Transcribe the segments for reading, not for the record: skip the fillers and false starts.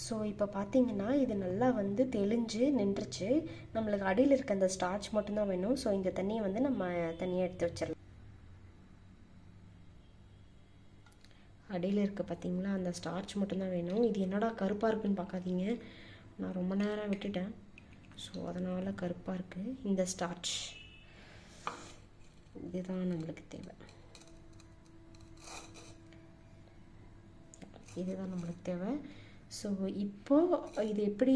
So இப்போ பார்த்தீங்கன்னா இது நல்லா வந்து தெளிஞ்சு நின்றுச்சு. நம்மளுக்கு அடியில் இருக்க அந்த ஸ்டார்ச் மட்டும்தான் வேணும். ஸோ இந்த தண்ணியை வந்து நம்ம தனியாக எடுத்து வச்சிடலாம். அடியில் இருக்க பார்த்தீங்களா, அந்த ஸ்டார்ச் மட்டும்தான் வேணும். இது என்னடா கருப்பாக இருக்குன்னு பார்க்காதீங்க, நான் ரொம்ப நேரம் விட்டுட்டேன். ஸோ அதனால் கருப்பாக இருக்குது. இந்த ஸ்டார்ச் இதுதான் நம்மளுக்கு தேவை. இதுதான் நம்மளுக்கு தேவை. ஸோ இப்போது இது எப்படி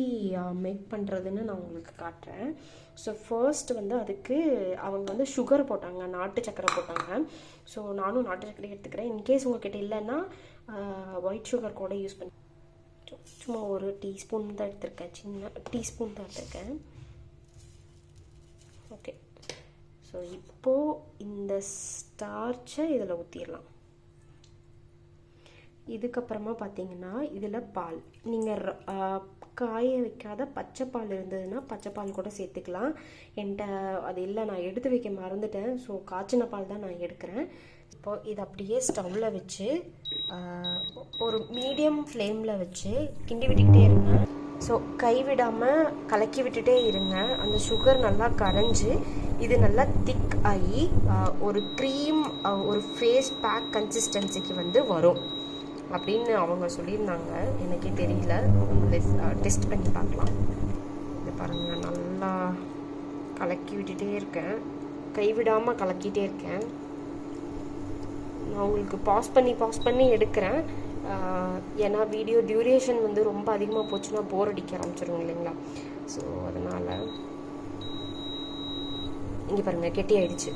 மேக் பண்ணுறதுன்னு நான் உங்களுக்கு காட்டுறேன். ஸோ ஃபர்ஸ்ட் வந்து அதுக்கு அவங்க வந்து சுகர் போட்டாங்க, நாட்டு சக்கரை போட்டாங்க. ஸோ நானும் நாட்டு சக்கரை எடுத்துக்கிறேன். இன்கேஸ் உங்கள்கிட்ட இல்லைன்னா ஒயிட் சுகர் கூட யூஸ் பண்ணி, சும்மா ஒரு டீஸ்பூன் தான் எடுத்திருக்கேன், சின்ன டீஸ்பூன் தான் எடுத்திருக்கேன். ஓகே, ஸோ இப்போது இந்த ஸ்டார்ச்சை இதில் ஊற்றிடலாம். இதுக்கப்புறமா பார்த்தீங்கன்னா இதில் பால், நீங்கள் காய வைக்காத பச்சை பால் இருந்ததுன்னா பச்சை பால் கூட சேர்த்துக்கலாம். என்கிட்ட அது இல்லை, நான் எடுத்து வைக்க மறந்துட்டேன். ஸோ காய்ச்சின பால் தான் நான் எடுக்கிறேன். இப்போது இது அப்படியே ஸ்டவ்வில் வச்சு ஒரு மீடியம் ஃப்ளேமில் வச்சு கிண்டி விட்டுக்கிட்டே இருங்க. ஸோ கைவிடாமல் கலக்கி விட்டுட்டே இருங்க. அந்த சுகர் நல்லா கரைஞ்சி இது நல்லா திக் ஆகி ஒரு க்ரீம், ஒரு ஃபேஸ் பேக் கன்சிஸ்டன்சிக்கு வந்து வரும் அப்படின்னு அவங்க சொல்லியிருந்தாங்க. எனக்கே தெரியல, டெஸ்ட் பண்ணி பார்க்கலாம். இது பாருங்கள், நல்லா கலக்கி விட்டுட்டே இருக்கேன், கைவிடாமல் கலக்கிட்டே இருக்கேன். நான் உங்களுக்கு பாஸ் பண்ணி எடுக்கிறேன். ஏன்னா வீடியோ டியூரேஷன் வந்து ரொம்ப அதிகமாக போச்சுன்னா போர் அடிக்க ஆரம்பிச்சிடும் இல்லைங்களா. ஸோ அதனால் இங்கே பாருங்கள், கெட்டி ஆயிடுச்சு,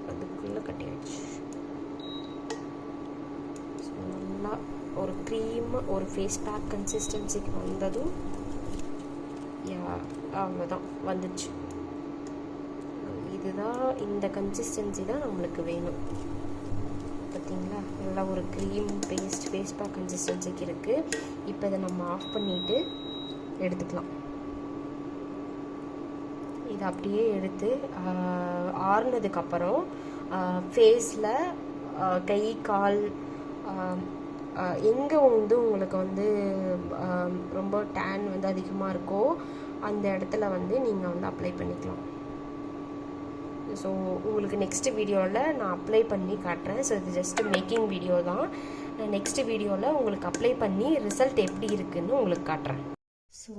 அதுக்குள்ளே கட்டி ஆயிடுச்சு. ஸோ நல்லா ஒரு க்ரீம், ஒரு ஃபேஸ் பேக் கன்சிஸ்டன்சிக்கு வந்ததும் அவ்வளோதான் வந்துடுச்சு. இதுதான், இந்த கன்சிஸ்டன்சி தான் நம்மளுக்கு வேணும். பார்த்தீங்களா, நல்லா ஒரு க்ரீம் ஃபேஸ் பேக் கன்சிஸ்டன்சிக்கு இருக்குது. இப்போ இதை நம்ம ஆஃப் பண்ணிவிட்டு எடுத்துக்கலாம். இதை அப்படியே எடுத்து ஆறுனதுக்கப்புறம் ஃபேஸில் கை கால் எங்கே வந்து உங்களுக்கு வந்து ரொம்ப டேன் வந்து அதிகமாக இருக்கோ அந்த இடத்துல வந்து நீங்கள் வந்து அப்ளை பண்ணிக்கலாம். ஸோ உங்களுக்கு நெக்ஸ்ட் வீடியோவில் நான் அப்ளை பண்ணி காட்டுறேன். ஸோ இது ஜஸ்ட் மேக்கிங் வீடியோ தான். நான் நெக்ஸ்ட் வீடியோவில் உங்களுக்கு அப்ளை பண்ணி ரிசல்ட் எப்படி இருக்குதுன்னு உங்களுக்கு காட்டுறேன். ஸோ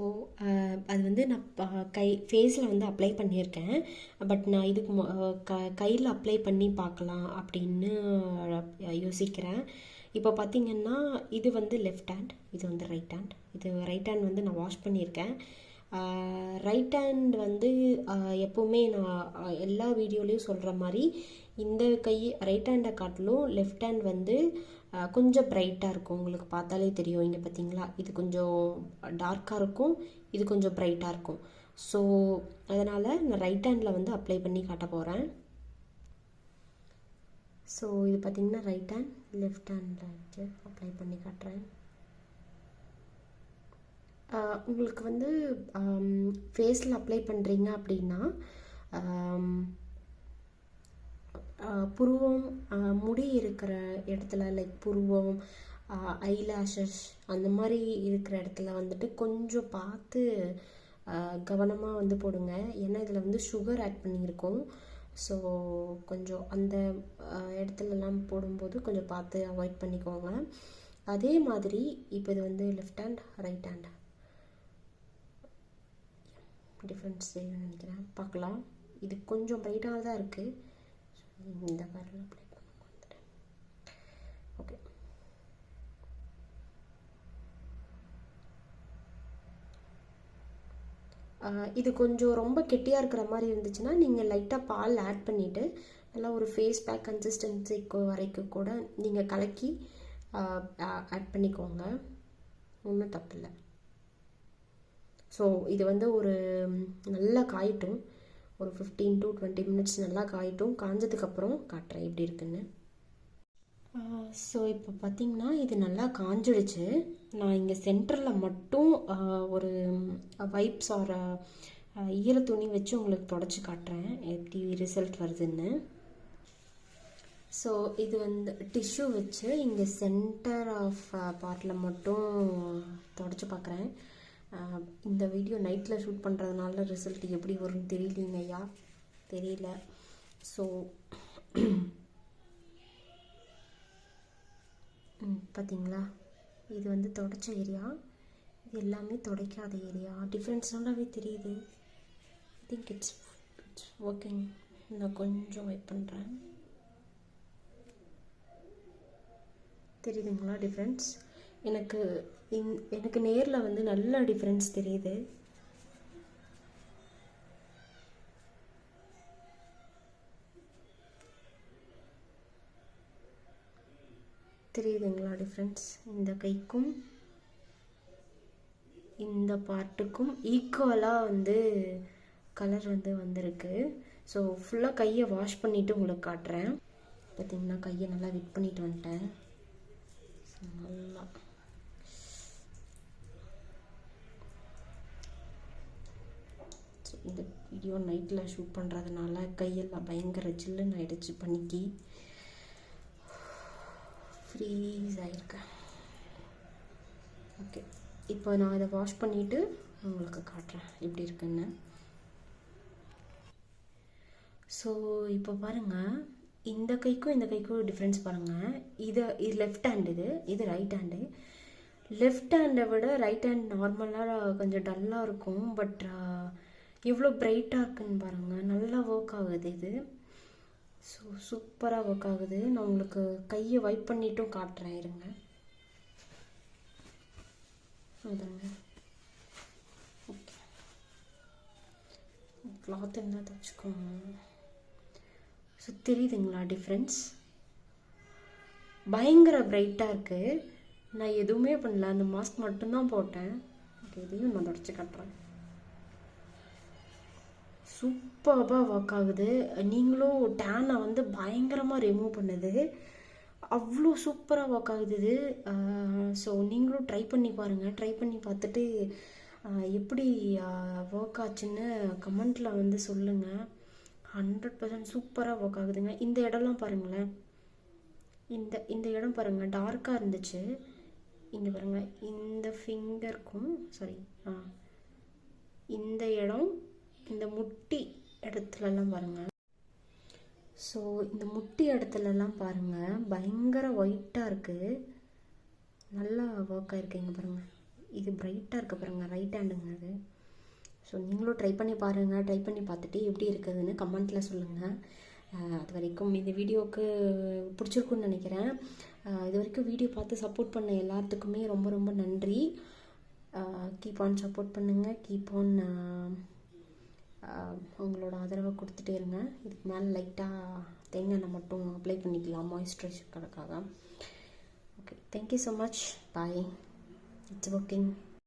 அது வந்து நான் ஃபேஸில் வந்து அப்ளை பண்ணியிருக்கேன். பட் நான் இதுக்கு கையில் அப்ளை பண்ணி பார்க்கலாம் அப்படின்னு யோசிக்கிறேன். இப்போ பார்த்தீங்கன்னா இது வந்து லெஃப்ட் ஹேண்ட், இது வந்து ரைட் ஹேண்ட். இது ரைட் ஹேண்ட் வந்து நான் வாஷ் பண்ணியிருக்கேன். ரைட் ஹேண்ட் வந்து எப்போவுமே நான் எல்லா வீடியோலையும் சொல்கிற மாதிரி இந்த கை ரைட் ஹேண்டை காட்டிலும் லெஃப்ட் ஹேண்ட் வந்து கொஞ்சம் பிரைட்டாக இருக்கும். உங்களுக்கு பார்த்தாலே தெரியும். இங்கே பார்த்தீங்களா, இது கொஞ்சம் டார்க்காக இருக்கும், இது கொஞ்சம் பிரைட்டாக இருக்கும். ஸோ அதனால் நான் ரைட் ஹேண்டில் வந்து அப்ளை பண்ணி காட்ட போகிறேன். ஸோ இது பார்த்திங்கன்னா ரைட் ஹேண்ட், லெஃப்ட் ஹேண்டில் வச்சு அப்ளை பண்ணி காட்டுறேன். உங்களுக்கு வந்து ஃபேஸில் அப்ளை பண்ணுறீங்க அப்படின்னா புருவம், முடி இருக்கிற இடத்துல, லைக் புருவம், ஐலாஷஸ் அந்த மாதிரி இருக்கிற இடத்துல வந்துட்டு கொஞ்சம் பார்த்து கவனமாக வந்து போடுங்க. ஏன்னா இதில் வந்து சுகர் ஆட் பண்ணியிருக்கோம். ஸோ கொஞ்சம் அந்த இடத்துலலாம் போடும்போது கொஞ்சம் பார்த்து அவாய்ட் பண்ணிக்கோங்க. அதே மாதிரி இப்போ இது வந்து left hand, right hand difference தெரியும்னு நினைக்கிறேன். பார்க்கலாம், இது கொஞ்சம் பிரைட்டாக தான் இருக்குது. இந்த கலரில் அப்ளை பண்ண வந்துட்டேன். ஓகே, இது கொஞ்சம் ரொம்ப கெட்டியாக இருக்கிற மாதிரி இருந்துச்சுன்னா நீங்கள் லைட்டாக பால் ஆட் பண்ணிவிட்டு நல்லா ஒரு ஃபேஸ் பேக் கன்சிஸ்டன்சிக்கு வரைக்கும் கூட நீங்கள் கலக்கி ஆட் பண்ணிக்கோங்க, ஒன்றும் தப்பில்லை. ஸோ இது வந்து ஒரு நல்லா காயட்டும், ஒரு 15 to 20 minutes நல்லா காயட்டும். காஞ்சதுக்கப்புறம் காட்டுறேன் எப்படி இருக்குன்னு. ஸோ இப்போ பார்த்திங்கன்னா இது நல்லா காஞ்சிடுச்சு. நான் இங்கே சென்டரில் மட்டும் ஒரு வைப்ஸ் ஆர் ஈர துணி வச்சு உங்களுக்கு தொடச்சி காட்டுறேன் எப்படி ரிசல்ட் வருதுன்னு. ஸோ இது வந்து டிஷ்யூ வச்சு இங்கே சென்டர் ஆஃப் பார்ட்டில் மட்டும் தொடச்சி பார்க்குறேன். இந்த வீடியோ நைட்டில் ஷூட் பண்ணுறதுனால ரிசல்ட் எப்படி வரும்னு தெரியலிங்க ஐயா, தெரியல. ஸோ பார்த்தீங்களா, இது வந்து தொடச்ச ஏரியா, இது எல்லாமே துடைக்காத ஏரியா. டிஃப்ரென்ஸ் நல்லாவே தெரியுது. I think it's working. நான் கொஞ்சம் வெயிட் பண்ணுறேன். தெரியுதுங்களா டிஃப்ரென்ஸ்? எனக்கு நேரில் வந்து நல்ல டிஃப்ரென்ஸ் தெரியுது. தெரியுதுங்களா டிஃப்ரென்ஸ்? இந்த கைக்கும் இந்த பார்ட்டுக்கும் ஈக்குவலாக வந்து கலர் வந்து வந்திருக்கு. ஸோ ஃபுல்லாக கையை வாஷ் பண்ணிவிட்டு உங்களுக்கு காட்டுறேன். பார்த்திங்கன்னா கையை நல்லா வெட் பண்ணிட்டு வந்துட்டேன். நல்லா இந்த வீடியோ நைட்டில் ஷூட் பண்ணுறதுனால கையெல்லாம் பயங்கர ஜில்லுன்னு ஆகிடுச்சு, பனிக்கு ஃப்ரீஸ் ஆகிருக்கேன். ஓகே, இப்போ நான் இதை வாஷ் பண்ணிவிட்டு உங்களுக்கு காட்டுறேன் எப்படி இருக்குன்னு. ஸோ இப்போ பாருங்கள், இந்த கைக்கும் இந்த கைக்கும் டிஃப்ரென்ஸ் பாருங்கள். இது லெஃப்ட் ஹேண்ட், இது ரைட் ஹேண்டு. லெஃப்ட் ஹேண்டை விட ரைட் ஹேண்ட் நார்மலாக கொஞ்சம் டல்லாக இருக்கும். பட் எவ்வளோ பிரைட்டாக இருக்குன்னு பாருங்கள். நல்லா ஒர்க் ஆகுது இது. ஸோ சூப்பராக ஒர்க் ஆகுது. நான் உங்களுக்கு கையை வைப் பண்ணிட்டும் காட்டுறேன், இருங்க. அதாங்க, ஓகே, கிளாத் என்ன தைச்சிக்கோங்க. ஸோ தெரியுதுங்களா டிஃப்ரென்ஸ்? பயங்கர பிரைட்டாக இருக்குது. நான் எதுவுமே பண்ணல, அந்த மாஸ்க் மட்டும்தான் போட்டேன். ஓகே, இதையும் நான் தொடச்சி காட்டுறேன். சூப்பராக ஒர்க் ஆகுது. நீங்களும் டேனை வந்து பயங்கரமாக ரிமூவ் பண்ணுது. அவ்வளோ சூப்பராக ஒர்க் ஆகுது இது. ஸோ நீங்களும் ட்ரை பண்ணி பாருங்கள். ட்ரை பண்ணி பார்த்துட்டு எப்படி ஒர்க் ஆச்சுன்னு கமெண்ட்டில் வந்து சொல்லுங்கள். 100% சூப்பராக ஒர்க் ஆகுதுங்க. இந்த இடம்லாம் பாருங்களேன், இந்த இடம் பாருங்கள் டார்க்காக இருந்துச்சு. இங்கே பாருங்கள், இந்த ஃபிங்கருக்கும் இந்த இடம், இந்த முட்டி இடத்துலலாம் பாருங்கள். ஸோ இந்த முட்டி இடத்துலலாம் பாருங்கள் பயங்கர ஒயிட்டாக இருக்குது. நல்லா ஒர்க் ஆகிருக்கு. இங்கே பாருங்கள், இது பிரைட்டாக இருக்குது பாருங்கள், ரைட் ஹேண்டுங்க அது. ஸோ நீங்களும் ட்ரை பண்ணி பாருங்கள். ட்ரை பண்ணி பார்த்துட்டு எப்படி இருக்குதுன்னு கமெண்ட்டில் சொல்லுங்கள். அது வரைக்கும் இந்த வீடியோவுக்கு பிடிச்சிருக்குன்னு நினைக்கிறேன். இது வரைக்கும் வீடியோ பார்த்து சப்போர்ட் பண்ண எல்லாத்துக்குமே ரொம்ப ரொம்ப நன்றி. கீப் ஆன் சப்போர்ட் பண்ணுங்கள். கீப் ஆன் உங்களோட ஆதரவை கொடுத்துட்டே இருங்க. இதுக்கு மேலே லைட்டாக தேங்காய் எண்ணெய் மட்டும் அப்ளை பண்ணிக்கலாம் மாய்ஸ்சரைசருக்காக. Okay, thank you so much. Bye. It's working.